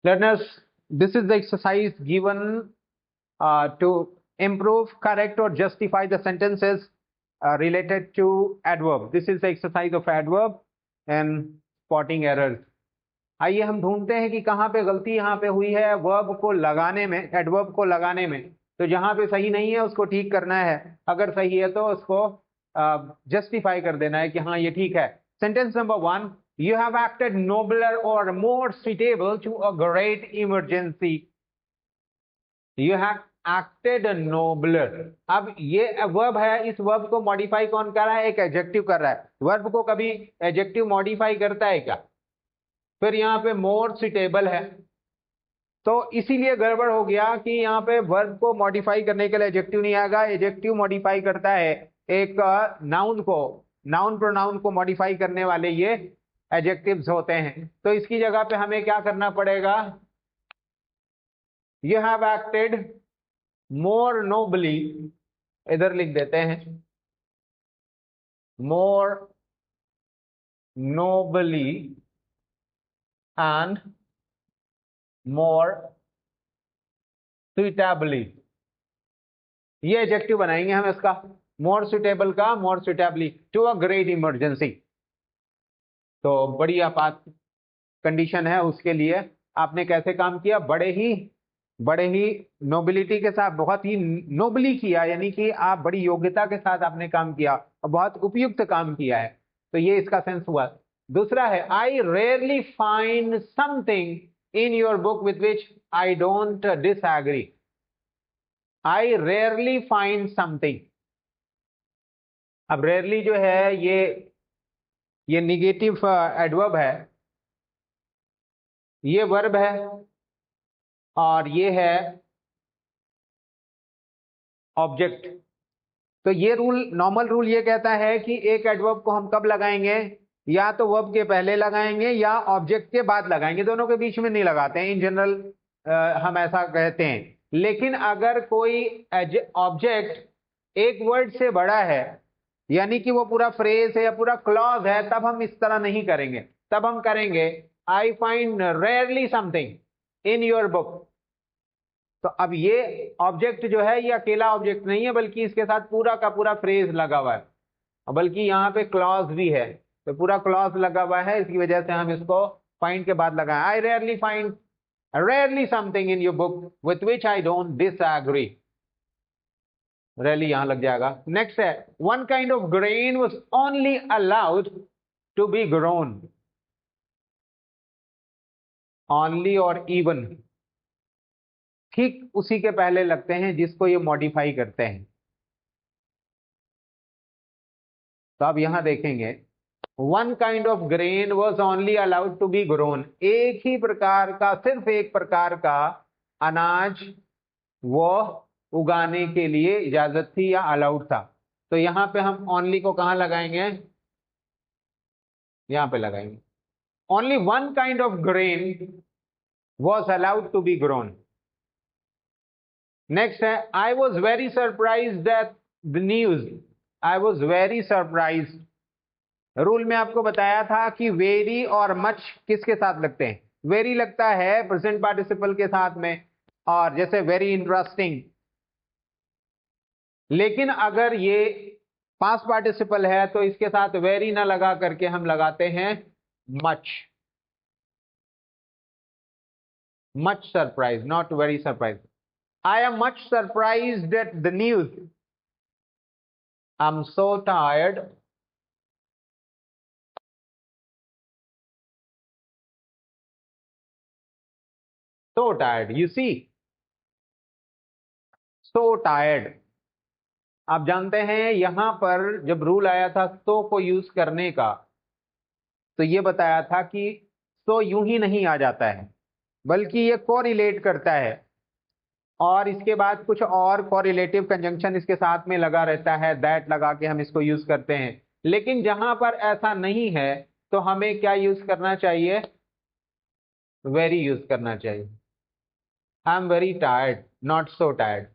Learners, this is the exercise given to improve, correct or justify the sentences related to adverb. This is the exercise of adverb and spotting errors. आइए हम ढूंढते हैं कि कहाँ पे गलती यहाँ पे हुई है वर्ब को लगाने में, एडवर्ब को लगाने में। तो जहां पे सही नहीं है उसको ठीक करना है, अगर सही है तो उसको जस्टिफाई कर देना है कि हाँ ये ठीक है। Sentence number 1, you have acted nobler or more suitable to a great emergency. You have acted nobler. अब ये वर्ब है, इस वर्ब को मॉडिफाई कौन कर रहा है? एक एडजेक्टिव कर रहा है। वर्ब को कभी एडजेक्टिव मॉडिफाई करता है क्या? फिर यहाँ पे मोर सुटेबल है, तो इसीलिए गड़बड़ हो गया कि यहाँ पे वर्ब को मॉडिफाई करने के लिए एडजेक्टिव नहीं आएगा। एडजेक्टिव मॉडिफाई करता है एक नाउन को, नाउन प्रोनाउन को मॉडिफाई करने वाले ये एडजेक्टिव्स होते हैं। तो इसकी जगह पे हमें क्या करना पड़ेगा? You have acted more nobly, इधर लिख देते हैं more nobly and more suitably. ये एडजेक्टिव बनाएंगे हम इसका, मोर सुटेबल का more suitably to a great emergency. तो बड़ी आपात कंडीशन है, उसके लिए आपने कैसे काम किया? बड़े ही नोबिलिटी के साथ, बहुत ही नोबली किया, यानी कि आप बड़ी योग्यता के साथ आपने काम किया और बहुत उपयुक्त काम किया है। तो ये इसका सेंस हुआ। दूसरा है आई rarely find something in your book with which I don't disagree. I rarely find something. अब रेयरली जो है ये निगेटिव एडवर्ब है, ये वर्ब है और ये है ऑब्जेक्ट। तो ये रूल, नॉर्मल रूल ये कहता है कि एक एडवर्ब को हम कब लगाएंगे? या तो वर्ब के पहले लगाएंगे या ऑब्जेक्ट के बाद लगाएंगे, दोनों के बीच में नहीं लगाते हैं। इन जनरल हम ऐसा कहते हैं। लेकिन अगर कोई ऑब्जेक्ट एक वर्ड से बड़ा है, यानी कि वो पूरा फ्रेज है या पूरा क्लॉज है, तब हम इस तरह नहीं करेंगे। तब हम करेंगे I find rarely something in your book. तो अब ये ऑब्जेक्ट जो है ये अकेला ऑब्जेक्ट नहीं है, बल्कि इसके साथ पूरा का पूरा फ्रेज लगा हुआ है, बल्कि यहाँ पे क्लॉज भी है। तो पूरा क्लॉज लगा हुआ है, इसकी वजह से हम इसको फाइंड के बाद लगाएं। I rarely something in your book with which I don't disagree. Rarely यहां लग जाएगा। नेक्स्ट है one kind of grain was only allowed to be grown. Only और इवन ठीक उसी के पहले लगते हैं जिसको ये मॉडिफाई करते हैं। तो अब यहां देखेंगे one kind of grain was only allowed to be grown. एक ही प्रकार का, सिर्फ एक प्रकार का अनाज वो उगाने के लिए इजाजत थी या अलाउड था। तो यहां पे हम ओनली को कहां लगाएंगे? यहां पे लगाएंगे। Only one kind of grain was allowed to be grown. Next है I was very surprised at the news. I was very surprised. Rule में आपको बताया था कि वेरी और मच किसके साथ लगते हैं? वेरी लगता है प्रेजेंट पार्टिसिपल के साथ में, और जैसे वेरी इंटरेस्टिंग। लेकिन अगर ये पास्ट पार्टिसिपल है तो इसके साथ वेरी ना लगा करके हम लगाते हैं much. Much surprise, not very surprise. I am much surprised at the news. I am so tired so tired, you see, so tired। आप जानते हैं यहां पर जब रूल आया था so को यूज करने का, तो ये बताया था कि so यूं ही नहीं आ जाता है, बल्कि ये कोरिलेट करता है और इसके बाद कुछ और कोरिलेटिव कंजंक्शन इसके साथ में लगा रहता है, दैट लगा के हम इसको यूज करते हैं। लेकिन जहां पर ऐसा नहीं है तो हमें क्या यूज करना चाहिए? वेरी यूज करना चाहिए। I am very tired, not so tired.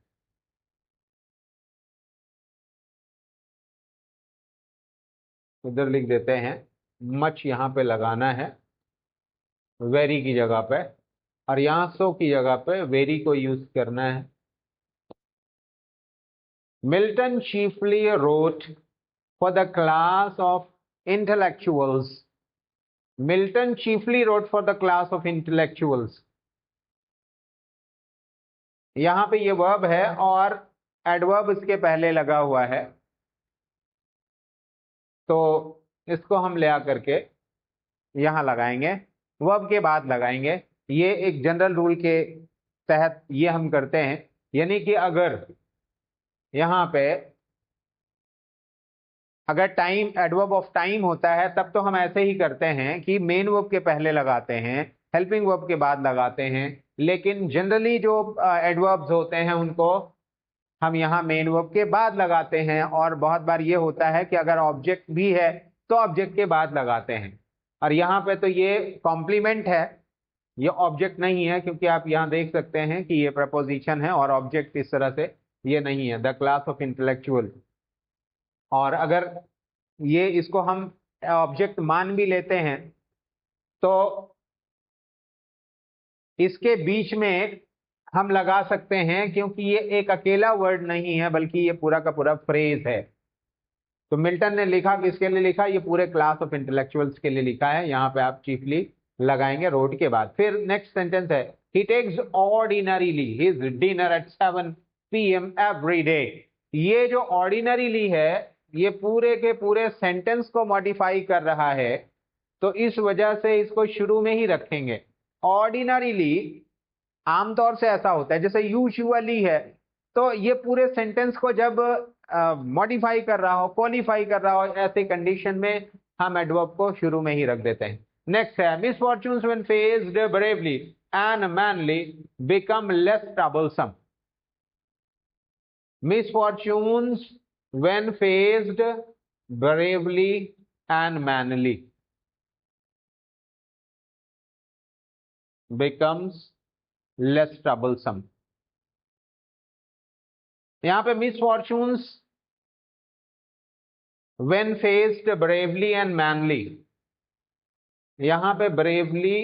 इधर लिख देते हैं मच, यहां पे लगाना है वेरी की जगह पे। और यहां सो की जगह पे वेरी को यूज करना है। Milton chiefly wrote for the class of intellectuals. Milton chiefly wrote for the class of intellectuals. यहां पे ये वर्ब है और एडवर्ब इसके पहले लगा हुआ है, तो इसको हम ले आकर के यहां लगाएंगे, वर्ब के बाद लगाएंगे। ये एक जनरल रूल के तहत ये हम करते हैं, यानी कि अगर यहां पे अगर टाइम एडवर्ब ऑफ टाइम होता है तब तो हम ऐसे ही करते हैं कि मेन वर्ब के पहले लगाते हैं, हेल्पिंग वर्ब के बाद लगाते हैं। लेकिन जनरली जो एडवर्ब्स होते हैं उनको हम यहाँ मेन वर्ब के बाद लगाते हैं, और बहुत बार ये होता है कि अगर ऑब्जेक्ट भी है तो ऑब्जेक्ट के बाद लगाते हैं। और यहाँ पे तो ये कॉम्प्लीमेंट है, ये ऑब्जेक्ट नहीं है, क्योंकि आप यहाँ देख सकते हैं कि ये प्रपोजिशन है और ऑब्जेक्ट इस तरह से ये नहीं है, द क्लास ऑफ इंटेलेक्चुअल। और अगर ये इसको हम ऑब्जेक्ट मान भी लेते हैं तो इसके बीच में हम लगा सकते हैं, क्योंकि ये एक अकेला वर्ड नहीं है बल्कि ये पूरा का पूरा फ्रेज है। तो मिल्टन ने लिखा, किसके लिए लिखा, ये पूरे क्लास ऑफ इंटेलेक्चुअल्स के लिए लिखा है। यहाँ पे आप चीफली लगाएंगे रोड के बाद। फिर नेक्स्ट सेंटेंस है, he takes ordinarily his dinner at 7 PM every day. ये जो ऑर्डिनरीली है ये पूरे के पूरे सेंटेंस को मॉडिफाई कर रहा है, तो इस वजह से इसको शुरू में ही रखेंगे। ऑर्डिनरीली आमतौर से ऐसा होता है, जैसे यूजुअली है, तो ये पूरे सेंटेंस को जब मॉडिफाई कर रहा हो, क्वालिफाई कर रहा हो, ऐसे कंडीशन में हम एडवर्ब को शुरू में ही रख देते हैं। नेक्स्ट है, misfortunes when faced bravely and manly become less troublesome. Misfortunes when faced bravely and manly becomes less troublesome। यहां पे misfortunes when faced bravely and manly, यहां पे bravely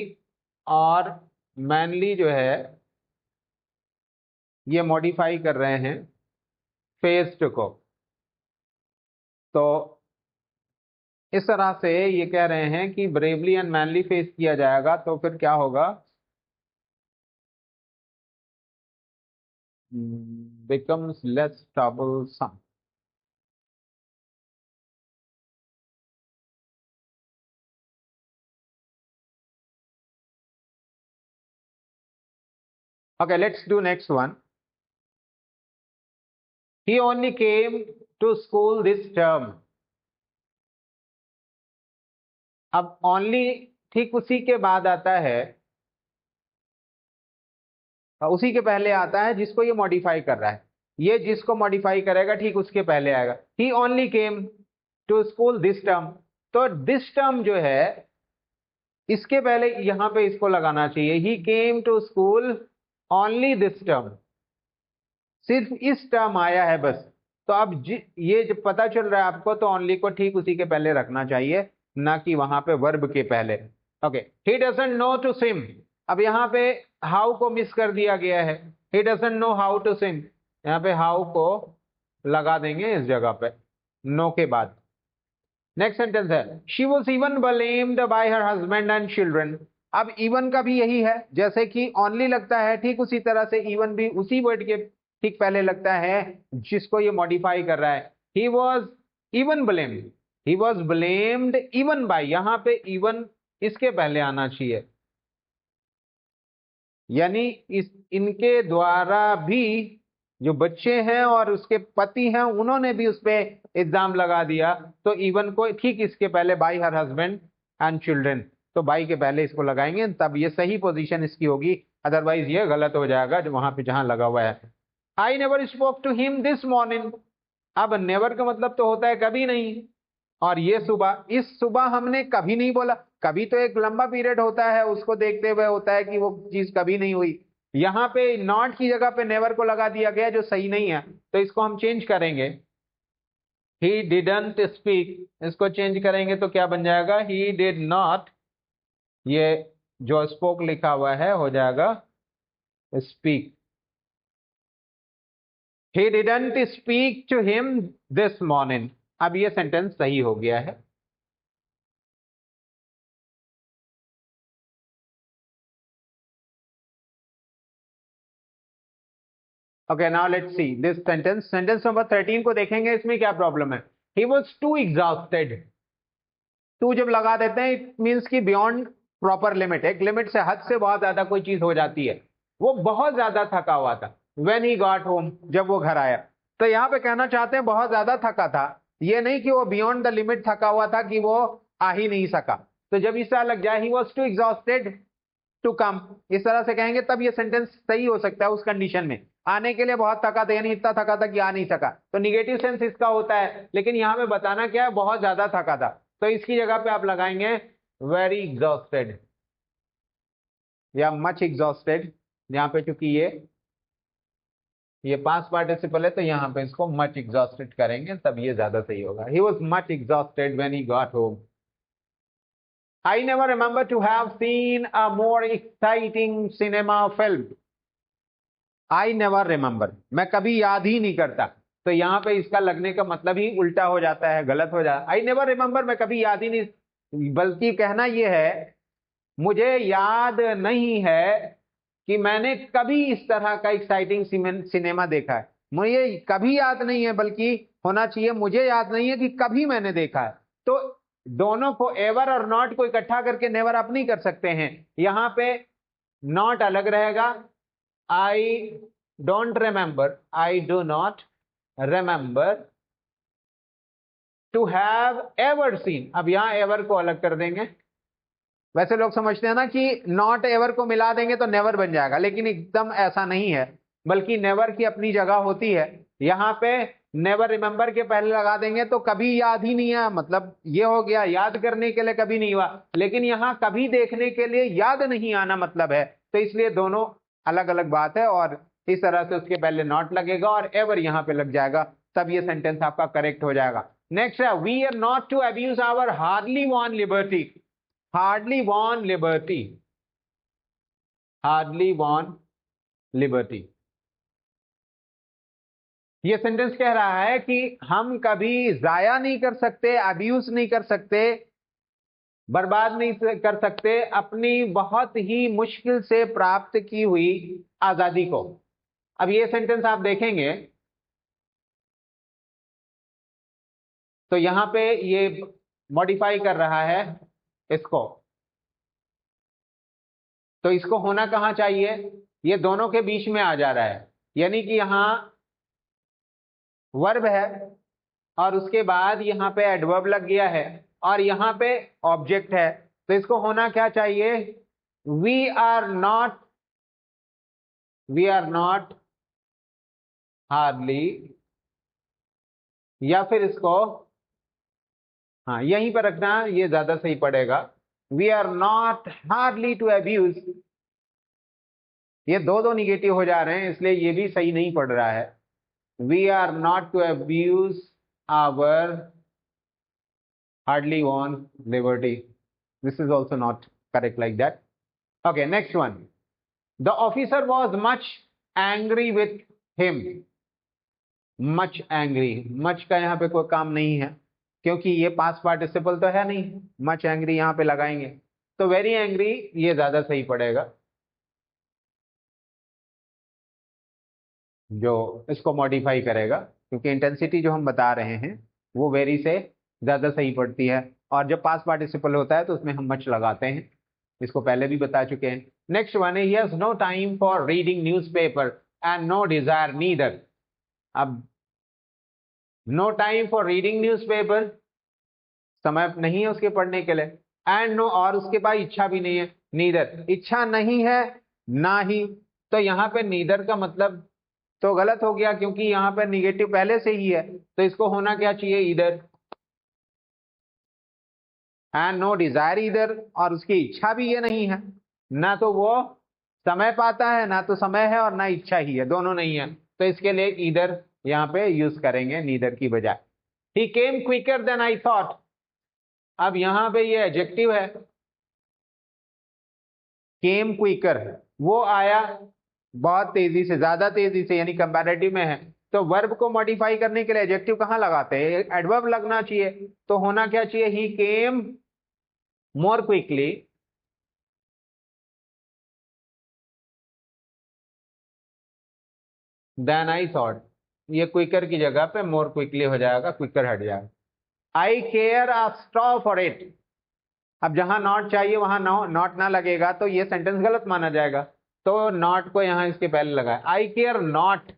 और manly जो है ये मॉडिफाई कर रहे हैं faced को। तो इस तरह से ये कह रहे हैं कि bravely and manly फेस किया जाएगा, तो फिर क्या होगा, becomes less troublesome। Okay, let's do next one. He only came to school this term। अब only ठीक उसी के बाद आता है, उसी के पहले आता है जिसको ये मॉडिफाई कर रहा है। ये जिसको मॉडिफाई करेगा ठीक उसके पहले आएगा। He only came to school this term, तो दिस टर्म जो है इसके पहले यहां पे इसको लगाना चाहिए, he came to school only this term, सिर्फ इस टर्म आया है बस। तो अब ये जब पता चल रहा है आपको, तो ओनली को ठीक उसी के पहले रखना चाहिए, ना कि वहां पे वर्ब के पहले। Okay, he doesn't know to swim. अब यहाँ पे हाउ को मिस कर दिया गया है, he doesn't know how to swim, यहाँ पे हाउ को लगा देंगे इस जगह पे नो के बाद। नेक्स्ट सेंटेंस है, she was even blamed bye her husband and children. अब इवन का भी यही है, जैसे कि ओनली लगता है ठीक उसी तरह से इवन भी उसी वर्ड के ठीक पहले लगता है जिसको ये मॉडिफाई कर रहा है। He was even blamed, he was blamed even bye, यहाँ पे इवन इसके पहले आना चाहिए, यानी इनके द्वारा भी जो बच्चे हैं और उसके पति हैं उन्होंने भी उस पर इल्जाम लगा दिया, तो इवन को ठीक इसके पहले bye her husband and children, तो बाई के पहले इसको लगाएंगे, तब ये सही पोजीशन इसकी होगी, अदरवाइज ये गलत हो जाएगा जो वहां पे जहां लगा हुआ है। I never spoke to him this morning. अब नेवर का मतलब तो होता है कभी नहीं, और ये सुबह, इस सुबह हमने कभी नहीं बोला। कभी तो एक लंबा पीरियड होता है, उसको देखते हुए होता है कि वो चीज कभी नहीं हुई। यहाँ पे नॉट की जगह पे नेवर को लगा दिया गया जो सही नहीं है, तो इसको हम चेंज करेंगे। ही डिडंट स्पीक, इसको चेंज करेंगे तो क्या बन जाएगा, ही डिड नॉट, ये जो स्पोक लिखा हुआ है हो जाएगा speak. He didn't speak to him this morning. अब ये सेंटेंस सही हो गया है। Okay, now let's see this sentence. Sentence number 13 को देखेंगे, इसमें क्या प्रॉब्लम है। He was too exhausted. Too जब लगा देते हैं इट मीन्स कि बियॉन्ड प्रॉपर लिमिट, एक लिमिट से हद से बहुत ज्यादा कोई चीज हो जाती है। वो बहुत ज्यादा थका हुआ था। व्हेन ही गॉट होम, जब वो घर आया। तो यहाँ पे कहना चाहते हैं बहुत ज्यादा थका था, ये नहीं कि वो बियॉन्ड द लिमिट थका हुआ था कि वो आ ही नहीं सका। तो जब इस तरह लग जाए he was too exhausted to come, इस तरह से कहेंगे तब ये सेंटेंस सही हो सकता है उस कंडीशन में। आने के लिए बहुत थका था, यानी इतना थका था कि आ नहीं सका, तो निगेटिव सेंस इसका होता है। लेकिन यहाँ पे बताना क्या है, बहुत ज्यादा थका था, तो इसकी जगह पे आप लगाएंगे वेरी एग्जॉस्टेड या मच एग्जॉस्टेड। यहाँ पे चूंकि ये पास्ट पार्टिसिपल है, तो यहाँ पे इसको मच एग्जॉस्टेड करेंगे, तब ये ज्यादा सही होगा। He was much exhausted when he got home. I never remember to have seen a more exciting cinema film. I never remember, मैं कभी याद ही नहीं करता। तो यहाँ पे इसका लगने का मतलब ही उल्टा हो जाता है, गलत हो जाता है। I never remember, मैं कभी याद ही नहीं, बल्कि कहना यह है मुझे याद नहीं है कि मैंने कभी इस तरह का एक्साइटिंग सिनेमा देखा है। मुझे कभी याद नहीं है, बल्कि होना चाहिए मुझे याद नहीं है कि कभी मैंने देखा है। तो दोनों को एवर और नॉट को इकट्ठा करके नेवर आप नहीं कर सकते हैं। यहां पे नॉट अलग रहेगा। I don't remember, I do not remember to have ever seen. अब यहां एवर को अलग कर देंगे। वैसे लोग समझते हैं ना कि नॉट एवर को मिला देंगे तो नेवर बन जाएगा, लेकिन एकदम ऐसा नहीं है, बल्कि नेवर की अपनी जगह होती है। यहाँ पे नेवर रिमेंबर के पहले लगा देंगे तो कभी याद ही नहीं है, मतलब ये हो गया याद करने के लिए कभी नहीं हुआ। लेकिन यहाँ कभी देखने के लिए याद नहीं आना मतलब है, तो इसलिए दोनों अलग अलग बात है। और इस तरह से उसके पहले नॉट लगेगा और एवर यहाँ पे लग जाएगा, तब ये सेंटेंस आपका करेक्ट हो जाएगा। नेक्स्ट है, we are not to abuse our hardly won liberty. Hardly won liberty, hardly won liberty. ये सेंटेंस कह रहा है कि हम कभी जाया नहीं कर सकते, अब्यूज नहीं कर सकते, बर्बाद नहीं कर सकते अपनी बहुत ही मुश्किल से प्राप्त की हुई आजादी को। अब ये सेंटेंस आप देखेंगे तो यहां पे ये मॉडिफाई कर रहा है इसको, तो इसको होना कहां चाहिए, ये दोनों के बीच में आ जा रहा है। यानी कि यहां वर्ब है और उसके बाद यहां पे एडवर्ब लग गया है और यहां पे ऑब्जेक्ट है, तो इसको होना क्या चाहिए, we are not, we are not hardly, या फिर इसको हाँ यहीं पर रखना, ये ज्यादा सही पड़ेगा। We are not hardly to abuse. ये दो दो निगेटिव हो जा रहे हैं, इसलिए ये भी सही नहीं पड़ रहा है। We are not to abuse our hardly won liberty. This is also not correct like that. Okay, next one. The officer was much angry with him. Much angry, much का यहाँ पे कोई काम नहीं है क्योंकि ये पास्ट पार्टिसिपल तो है नहीं। much angry यहाँ पे लगाएंगे तो very angry ये ज्यादा सही पड़ेगा, जो इसको मॉडिफाई करेगा, क्योंकि इंटेंसिटी जो हम बता रहे हैं वो वेरी से ज्यादा सही पड़ती है। और जब पास्ट पार्टिसिपल होता है तो उसमें हम मच लगाते हैं, इसको पहले भी बता चुके हैं। नेक्स्ट वन है, he has no time for reading newspaper and no desire neither. अब no time for reading newspaper, समय नहीं है उसके पढ़ने के लिए, एंड नो, और उसके पास इच्छा भी नहीं है, नीदर, इच्छा नहीं है ना ही। तो यहाँ पे नीदर का मतलब तो गलत हो गया, क्योंकि यहाँ पर निगेटिव पहले से ही है, तो इसको होना क्या चाहिए, इधर। एंड नो डिजायर इधर, और उसकी इच्छा भी ये नहीं है, ना तो वो समय पाता है, ना तो समय है, और ना इच्छा ही है, दोनों नहीं है। तो इसके लिए इधर यहाँ पे यूज करेंगे नीदर की बजाय। ही केम क्विकर देन आई थॉट। अब यहाँ पे ये एडजेक्टिव है, केम क्विकर, वो आया बहुत तेजी से, ज्यादा तेजी से, यानी कंपैरेटिव में है। तो वर्ब को मॉडिफाई करने के लिए एडजेक्टिव कहाँ लगाते हैं? एडवर्ब लगना चाहिए। तो होना क्या चाहिए? He came more quickly than I thought. ये क्विकर की जगह पे मोर क्विकली हो जाएगा, क्विकर हट जाएगा। I care a straw for it. अब जहां नॉट चाहिए वहां नॉट ना लगेगा तो ये सेंटेंस गलत माना जाएगा। तो नॉट को यहां इसके पहले लगाए, I care not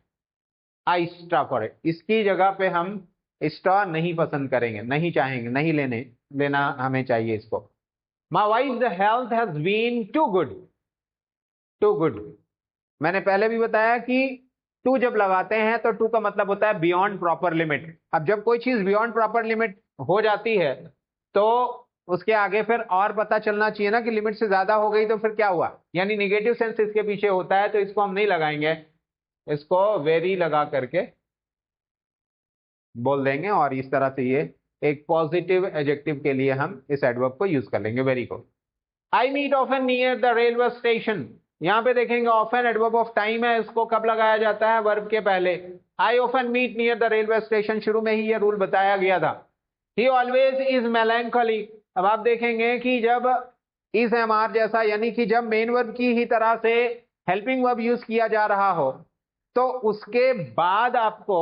a straw for it. इसकी जगह पे हम स्ट्रॉ नहीं पसंद करेंगे, नहीं चाहेंगे, नहीं लेना हमें चाहिए इसको। My wife the health has been too good. Too good, मैंने पहले भी बताया कि टू जब लगाते हैं तो टू का मतलब होता है बियॉन्ड प्रॉपर लिमिट। अब जब कोई चीज बियॉन्ड प्रॉपर लिमिट हो जाती है तो उसके आगे फिर और पता चलना चाहिए ना कि लिमिट से ज्यादा हो गई तो फिर क्या हुआ, यानी निगेटिव सेंस इसके पीछे होता है, तो इसको हम नहीं लगाएंगे, इसको वेरी लगा करके बोल देंगे। और इस तरह से ये एक पॉजिटिव एडजेक्टिव के लिए हम इस एडवर्ब को यूज कर लेंगे, वेरी को। I meet often near the railway station. यहां पे देखेंगे ऑफन एडवर्ब ऑफ टाइम है, इसको कब लगाया जाता है? वर्ब के पहले। I often meet near the railway station, शुरू में ही ये रूल बताया गया था। He always is melancholy. अब आप देखेंगे कि जब इस एम आर जैसा, यानी कि जब मेन वर्ब की ही तरह से हेल्पिंग वर्ब यूज किया जा रहा हो तो उसके बाद आपको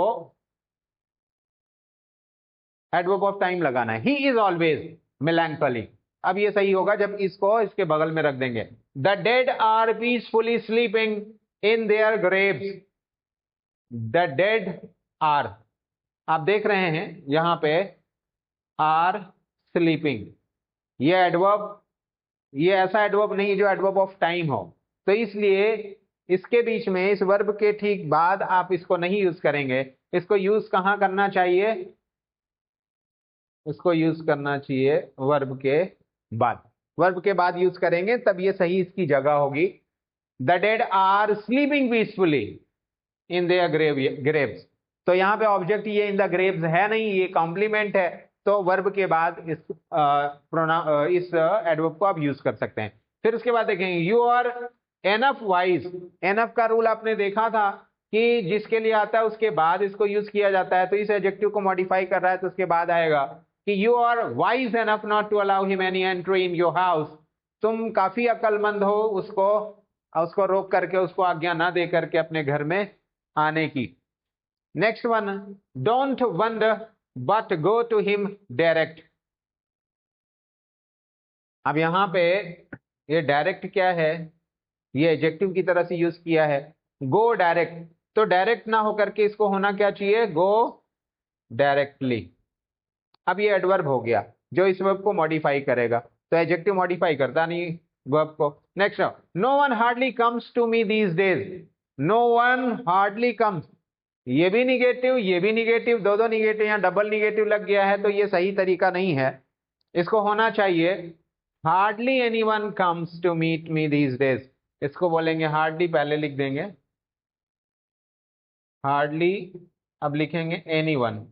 एडवर्ब ऑफ टाइम लगाना है। He is always melancholy. अब ये सही होगा जब इसको इसके बगल में रख देंगे। The dead are peacefully sleeping in their graves. The dead are, आप देख रहे हैं यहां पे आर स्लीपिंग, ये एडवर्ब, ये ऐसा एडवर्ब नहीं जो एडवर्ब ऑफ टाइम हो, तो इसलिए इसके बीच में, इस वर्ब के ठीक बाद आप इसको नहीं यूज करेंगे। इसको यूज कहां करना चाहिए? इसको यूज करना चाहिए वर्ब के बाद। वर्ब के बाद यूज करेंगे तब ये सही इसकी जगह होगी। The dead are sleeping peacefully in their graves. तो यहाँ पे ऑब्जेक्ट ये इन द ग्रेव्स है नहीं, ये कॉम्प्लीमेंट है, तो वर्ब के बाद इस एडवर्ब को आप यूज कर सकते हैं। फिर उसके बाद देखेंगे you are enough wise. Enough का रूल आपने देखा था कि जिसके लिए आता है उसके बाद इसको यूज किया जाता है। तो इस एडजेक्टिव को मॉडिफाई कर रहा है तो उसके बाद आएगा कि you are wise enough not to allow him any entry in your house. तुम काफी अक्लमंद हो उसको उसको रोक करके, उसको आज्ञा ना दे करके अपने घर में आने की। Next one, don't wonder but go to him direct. अब यहां पे ये डायरेक्ट क्या है? ये एडजेक्टिव की तरह से यूज किया है, गो डायरेक्ट। तो डायरेक्ट ना होकर के इसको होना क्या चाहिए? Go directly. अब ये एडवर्ब हो गया जो इस वर्ब को मॉडिफाई करेगा, तो एडजेक्टिव मॉडिफाई करता नहीं वर्ब को। Next, no one hardly comes to me these days. No one hardly comes, ये भी निगेटिव, ये भी निगेटिव, दो निगेटिव, यहाँ डबल निगेटिव लग गया है, तो ये सही तरीका नहीं है। इसको होना चाहिए hardly anyone comes to meet me these days. इसको बोलेंगे हार्डली, पहले लिख देंगे हार्डली, अब लिखेंगे एनीवन।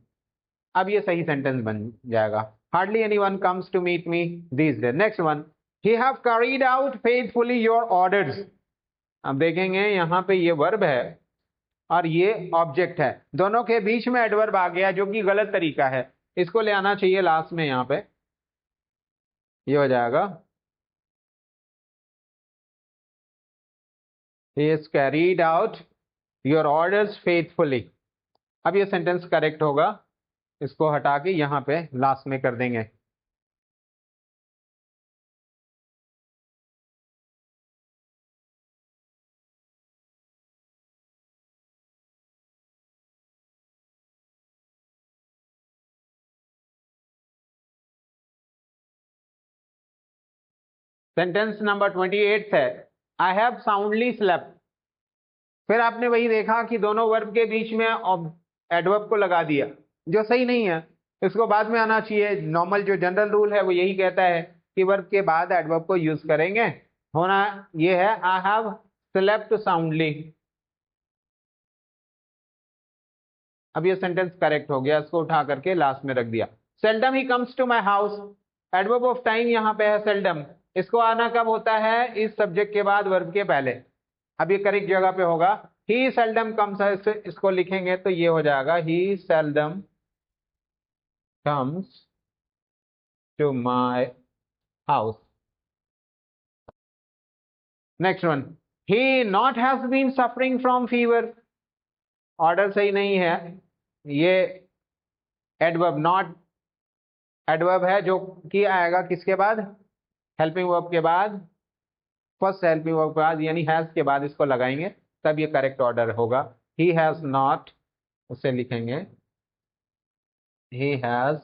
अब ये सही सेंटेंस बन जाएगा, hardly anyone comes to meet me these days. Next one, he have carried out faithfully your orders. अब देखेंगे यहाँ पे ये वर्ब है और ये ऑब्जेक्ट है, दोनों के बीच में एडवर्ब आ गया जो कि गलत तरीका है। इसको ले आना चाहिए लास्ट में, यहाँ पे ये हो जाएगा he has carried out your orders faithfully। अब ये सेंटेंस करेक्ट होगा, इसको हटा के यहाँ पे लास्ट में कर देंगे। सेंटेंस नंबर 28 है, आई हैव साउंडली स्लेप्ट। फिर आपने वही देखा कि दोनों वर्ब के बीच में एडवर्ब को लगा दिया, जो सही नहीं है। इसको बाद में आना चाहिए। नॉर्मल जो जनरल रूल है वो यही कहता है कि वर्ब के बाद एडवर्ब को यूज करेंगे। होना ये है आई हैव स्लेप्ट साउंडली। अब ये सेंटेंस करेक्ट हो गया, इसको उठा करके लास्ट में रख दिया। Seldom he comes to my house, adverb of time यहाँ पे है सेल्डम, इसको आना कब होता है? इस सब्जेक्ट के बाद वर्ब के पहले। अब ये करेक्ट जगह पे होगा। ही सेल्डम कम्स, इसको लिखेंगे तो ये हो जाएगा he seldom comes to my house. Next one, he not has been suffering from fever. Order सही नहीं है, ये एडवर्ब नॉट एडवर्ब है जो कि आएगा किसके बाद? हेल्पिंग वर्ब के बाद, फर्स्ट हेल्पिंग वर्ब के बाद, यानी हैज के बाद इसको लगाएंगे तब ये करेक्ट ऑर्डर होगा। ही हैज नॉट, उसे लिखेंगे he has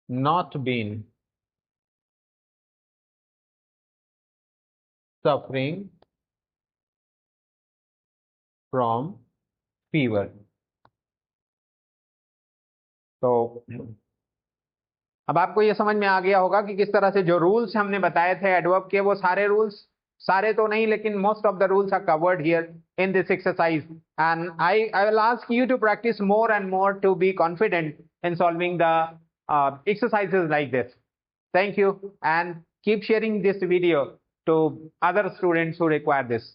not been suffering from fever. तो अब आपको ये समझ में आ गया होगा कि किस तरह से जो रूल्स हमने बताए थे एडवर्ब के, वो सारे रूल्स, सारे तो नहीं लेकिन most of the rules are covered here in this exercise, and I will ask you to practice more and more to be confident in solving the exercises like this. Thank you, and keep sharing this video to other students who require this.